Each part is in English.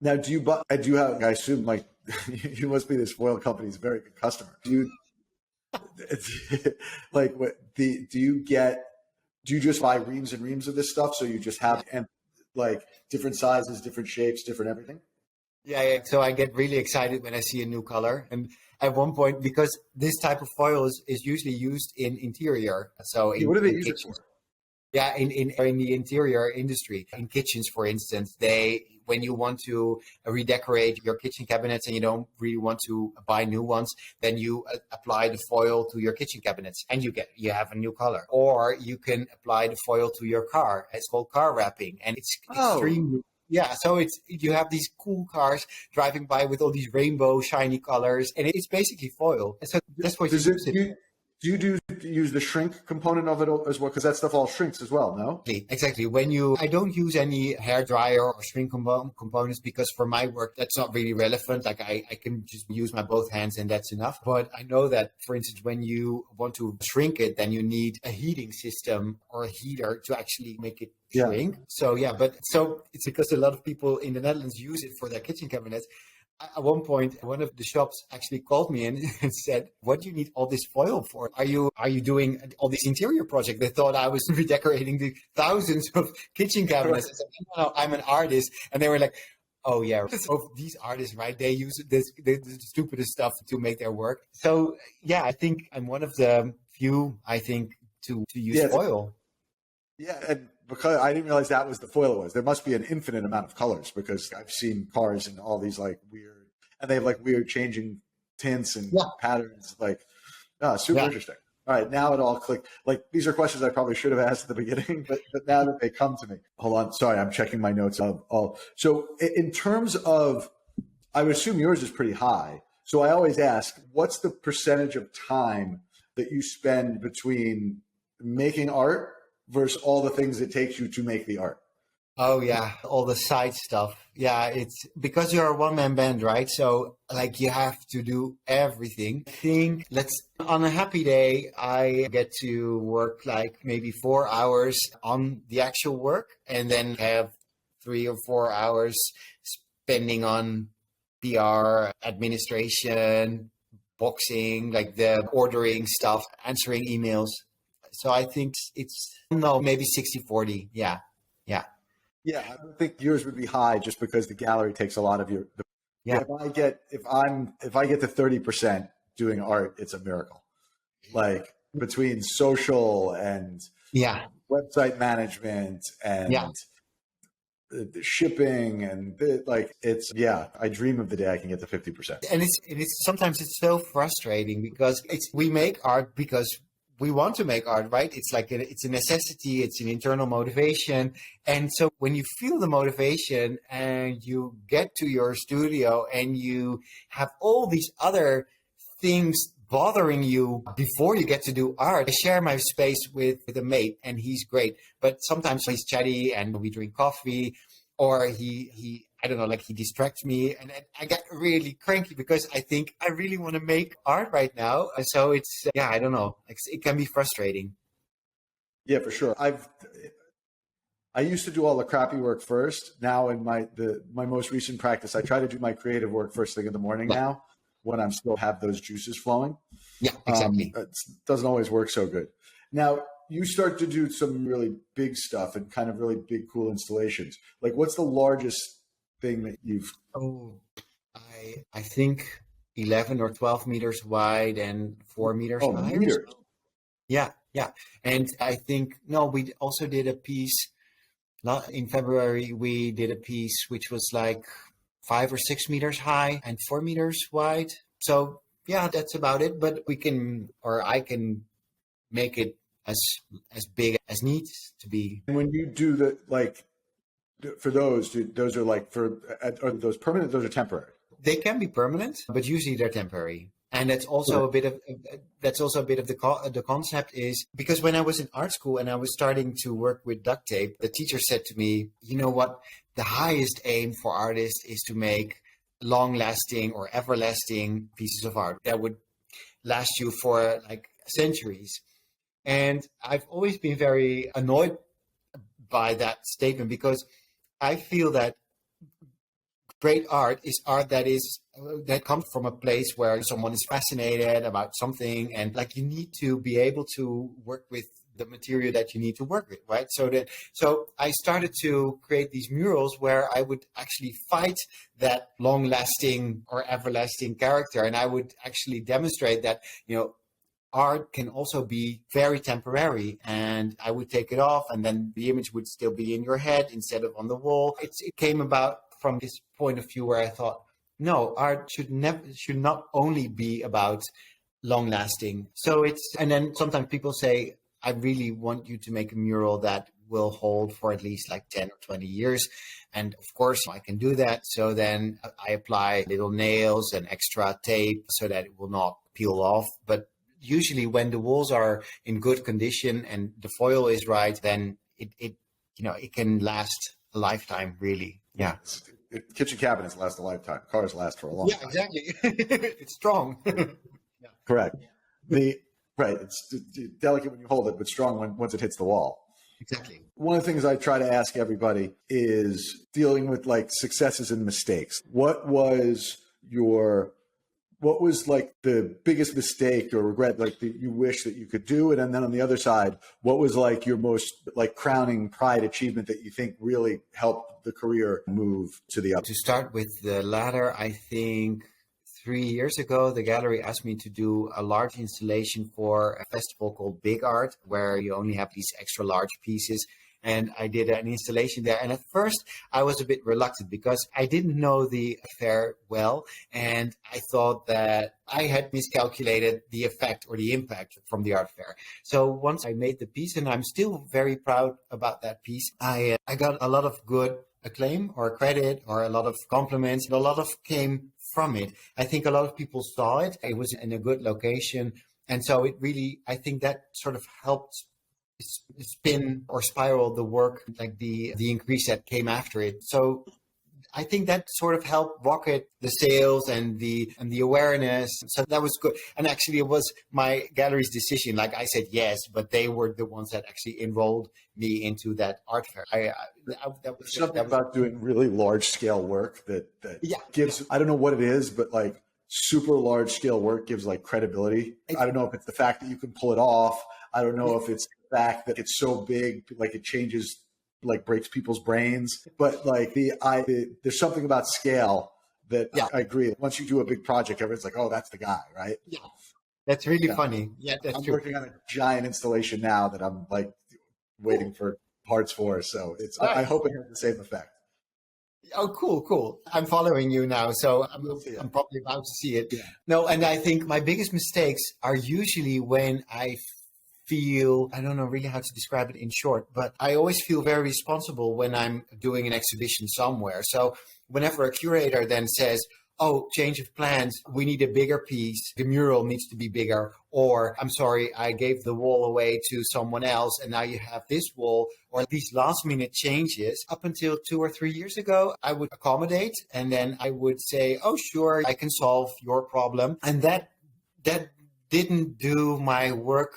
Now, do you, do you have, I assume like you must be this foil company's very good customer. Do you, like what do you get, do you just buy reams and reams of this stuff? So you just have, and like different sizes, different shapes, different everything? Yeah, yeah. So I get really excited when I see a new color. And at one point, because this type of foil is usually used in interior, so Yeah, what do they in use it kitchens. for? Yeah, in the interior industry, in kitchens, for instance, they when you want to redecorate your kitchen cabinets and you don't really want to buy new ones, then you apply the foil to your kitchen cabinets and you have a new color. Or you can apply the foil to your car. It's called car wrapping, and it's Oh, extremely yeah. So it's you have these cool cars driving by with all these rainbow shiny colors, and it's basically foil. And so that's what you does it, use it. do you use the shrink component of it as well? Because that stuff all shrinks as well, no? Exactly. When you, I don't use any hair dryer or shrink components because for my work, that's not really relevant. Like I can just use my both hands and that's enough. But I know that, for instance, when you want to shrink it, then you need a heating system or a heater to actually make it Yeah. shrink. So yeah, but so it's because a lot of people in the Netherlands use it for their kitchen cabinets. At one point, one of the shops actually called me and said, "What do you need all this foil for? Are you doing all these interior projects?" They thought I was redecorating the thousands of kitchen cabinets. I said, "No, no, I'm an artist," and they were like, "Oh yeah, so these artists, right? They use the stupidest stuff to make their work." So yeah, I think I'm one of the few, I think, to use Yeah, foil. yeah, and because I didn't realize that was the foil it was. There must be an infinite amount of colors because I've seen cars in all these like weird, and they have like weird changing tints and Yeah, patterns. Like, oh, super yeah. interesting. All right, now it all clicked. Like these are questions I probably should have asked at the beginning, but now that they come to me, hold on. Sorry, I'm checking my notes of all. So in terms of, I would assume yours is pretty high. So I always ask, what's the percentage of time that you spend between making art versus all the things it takes you to make the art? Oh yeah, all the side stuff. Yeah, it's because you're a one-man band, right? So like you have to do everything. I think let's on a happy day, I get to work like maybe 4 hours on the actual work and then have 3 or 4 hours spending on PR, administration, boxing, like the ordering stuff, answering emails. So I think it's no, maybe 60/40. Yeah. Yeah. Yeah, I don't think yours would be high just because the gallery takes a lot of your. Yeah. If I get to 30% doing art, it's a miracle. Like between social and Yeah, website management yeah, and the shipping and the, like it's yeah. I dream of the day I can get to 50%. and it's sometimes it's so frustrating because it's we make art because we want to make art, right? It's like it's a necessity, it's an internal motivation, and so when you feel the motivation and you get to your studio and you have all these other things bothering you before you get to do art. I share my space with a mate and he's great, but sometimes he's chatty and we drink coffee or he I don't know, like he distracts me and I get really cranky because I think I really want to make art right now. And so it's, yeah, I don't know. It can be frustrating. Yeah, for sure. I used to do all the crappy work first. Now in my most recent practice, I try to do my creative work first thing in the morning Yeah, now when I'm still have those juices flowing. yeah, exactly. It doesn't always work so good. Now you start to do some really big stuff and kind of really big, cool installations. Like what's the largest thing that you've, Oh, I think 11 or 12 meters wide and 4 meters oh, high or meters. so. Yeah, yeah. And I think, no, we also did a piece in February. We did a piece which was like 5 or 6 meters high and 4 meters wide. So, yeah, that's about it. But we can, or I can make it as as big as needs to be. And when you do the, like, for those, those are like are those permanent? Those are temporary. They can be permanent, but usually they're temporary. And Okay. that's also a bit of the concept is because when I was in art school and I was starting to work with duct tape, the teacher said to me, "You know what? The highest aim for artists is to make long-lasting or everlasting pieces of art that would last you for like centuries." And I've always been very annoyed by that statement because I feel that great art is art that comes from a place where someone is fascinated about something, and like you need to be able to work with the material that you need to work with, right? So I started to create these murals where I would actually fight that long-lasting or everlasting character, and I would actually demonstrate that, art can also be very temporary, and I would take it off and then the image would still be in your head instead of on the wall. It came about from this point of view where I thought, no, art should not only be about long lasting. And then sometimes people say, I really want you to make a mural that will hold for at least like 10 or 20 years. And of course I can do that. So then I apply little nails and extra tape so that it will not peel off. But usually when the walls are in good condition and the foil is right, then it can last a lifetime, really. Yeah. Kitchen cabinets last a lifetime. Cars last for a long time. Yeah, exactly. It's strong. Yeah. Correct. Right. It's delicate when you hold it, but strong once it hits the wall. Exactly. One of the things I try to ask everybody is dealing with like successes and mistakes. What was like the biggest mistake or regret like that you wish that you could do? And then on the other side, what was like your most like crowning pride achievement that you think really helped the career move to the up? To start with the latter, I think 3 years ago, the gallery asked me to do a large installation for a festival called Big Art, where you only have these extra large pieces. And I did an installation there. And at first I was a bit reluctant because I didn't know the affair well. And I thought that I had miscalculated the effect or the impact from the art fair. So once I made the piece, and I'm still very proud about that piece, I got a lot of good acclaim or credit or a lot of compliments. A lot of came from it. I think a lot of people saw it. It was in a good location. And so it really, I think that sort of helped spin or spiral the work, like the increase that came after it. So I think that sort of helped rocket the sales and the awareness. So that was good. And actually it was my gallery's decision. Like I said yes, but they were the ones that actually enrolled me into that art fair. That was something about doing really large scale work that gives, I don't know what it is, but like super large scale work gives like credibility. I don't know if it's the fact that you can pull it off. I don't know if it's the fact that it's so big, like it changes, like breaks people's brains. But like there's something about scale that I agree. Once you do a big project, everyone's like, oh, that's the guy, right? Yeah, that's really funny. Yeah, that's true. I'm working on a giant installation now that I'm like waiting for parts for. So I hope it has the same effect. Oh, cool. I'm following you now, so I'm probably about to see it. Yeah. No, and I think my biggest mistakes are usually when I feel, I don't know really how to describe it in short, but I always feel very responsible when I'm doing an exhibition somewhere. So whenever a curator then says, oh, change of plans, we need a bigger piece, the mural needs to be bigger, or I'm sorry, I gave the wall away to someone else and now you have this wall, or these last minute changes. Up until 2 or 3 years ago, I would accommodate and then I would say, oh, sure, I can solve your problem. And that didn't do my work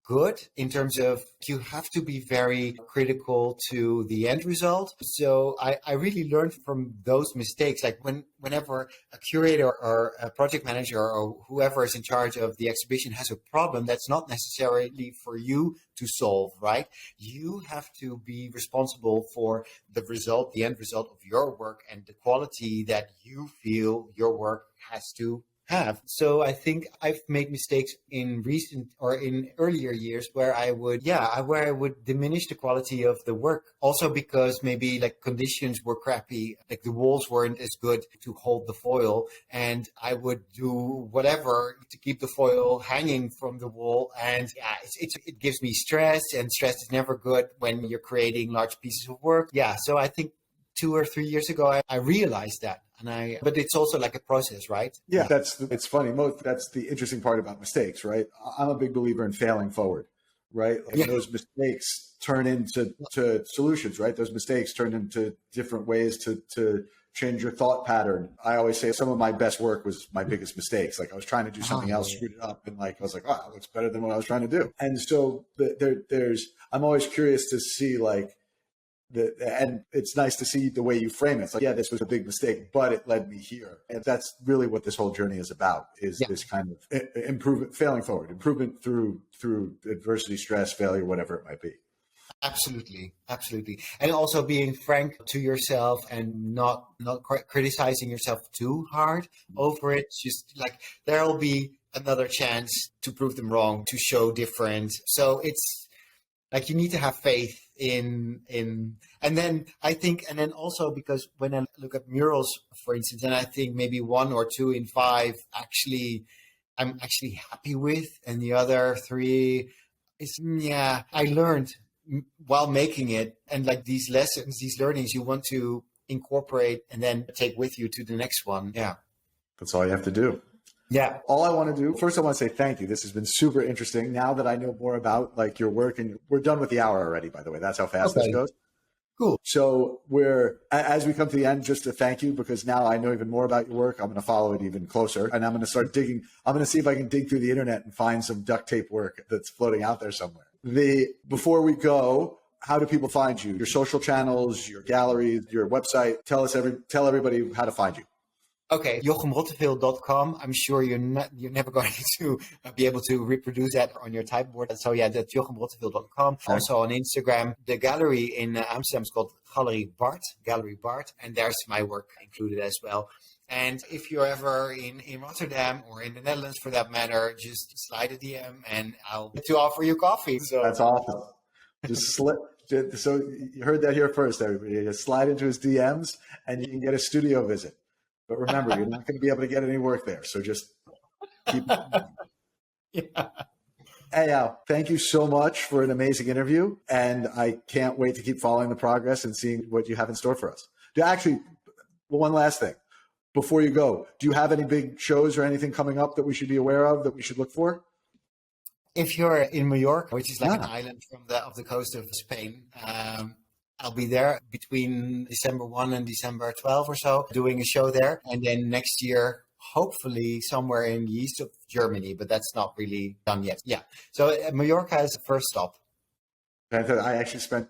good in terms of you have to be very critical to the end result. So I really learned from those mistakes. Like whenever a curator or a project manager or whoever is in charge of the exhibition has a problem that's not necessarily for you to solve, right? You have to be responsible for the result, the end result of your work and the quality that you feel your work has to have. So I think I've made mistakes in recent or in earlier years where I would diminish the quality of the work. Also because maybe like conditions were crappy, like the walls weren't as good to hold the foil, and I would do whatever to keep the foil hanging from the wall. And it gives me stress, and stress is never good when you're creating large pieces of work. Yeah, so I think 2 or 3 years ago, I realized that. But it's also like a process, right? Yeah, it's funny. That's the interesting part about mistakes, right? I'm a big believer in failing forward, right? Like those mistakes turn into solutions, right? Those mistakes turn into different ways to change your thought pattern. I always say some of my best work was my biggest mistakes. Like I was trying to do something else, screwed it up, and like I was like, oh, that looks better than what I was trying to do. And so I'm always curious to see like And it's nice to see the way you frame it. It's like, yeah, this was a big mistake, but it led me here. And that's really what this whole journey is about, is this kind of improvement, failing forward, improvement through adversity, stress, failure, whatever it might be. Absolutely, absolutely, and also being frank to yourself and not criticizing yourself too hard over it. Just like there'll be another chance to prove them wrong, to show different. So it's like you need to have faith in, and then I think, and then also because when I look at murals, for instance, and I think maybe 1 or 2 in 5 actually I'm actually happy with, and the other 3 is I learned while making it, and like these lessons, these learnings you want to incorporate and then take with you to the next one. Yeah. That's all you have to do. Yeah. All I want to do, first I want to say thank you. This has been super interesting. Now that I know more about like your work, and we're done with the hour already, by the way. That's how fast this goes. Cool. So as we come to the end, just to thank you, because now I know even more about your work. I'm going to follow it even closer, and I'm going to start digging. I'm going to see if I can dig through the internet and find some duct tape work that's floating out there somewhere. Before we go, how do people find you? Your social channels, your galleries, your website. Tell everybody how to find you. Okay, JochemRotteveel.com. I'm sure you're never going to be able to reproduce that on your typeboard. So yeah, that's JochemRotteveel.com. Okay. Also on Instagram, the gallery in Amsterdam is called Gallery Bart, and there's my work included as well. And if you're ever in Rotterdam or in the Netherlands for that matter, just slide a DM and I'll get to offer you coffee. So that's awesome. Just slip. So you heard that here first, everybody. You just slide into his DMs and you can get a studio visit. But remember, you're not going to be able to get any work there. So just keep. Yeah. Hey, Al, thank you so much for an amazing interview. And I can't wait to keep following the progress and seeing what you have in store for us. Actually, one last thing. Before you go, do you have any big shows or anything coming up that we should be aware of, that we should look for? If you're in Mallorca, which is like an island off the coast of Spain, I'll be there between December 1 and December 12 or so, doing a show there. And then next year, hopefully somewhere in the east of Germany, but that's not really done yet. Yeah. So Mallorca is the first stop. I actually spent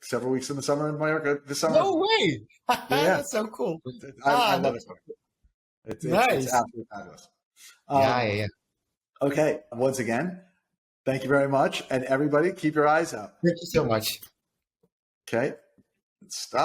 several weeks in the summer in Mallorca this summer. No way. Yeah. That's so cool. I love it. It's absolutely fabulous. Yeah. Okay. Once again, thank you very much. And everybody, keep your eyes out. Thank you so much. Okay. Stop.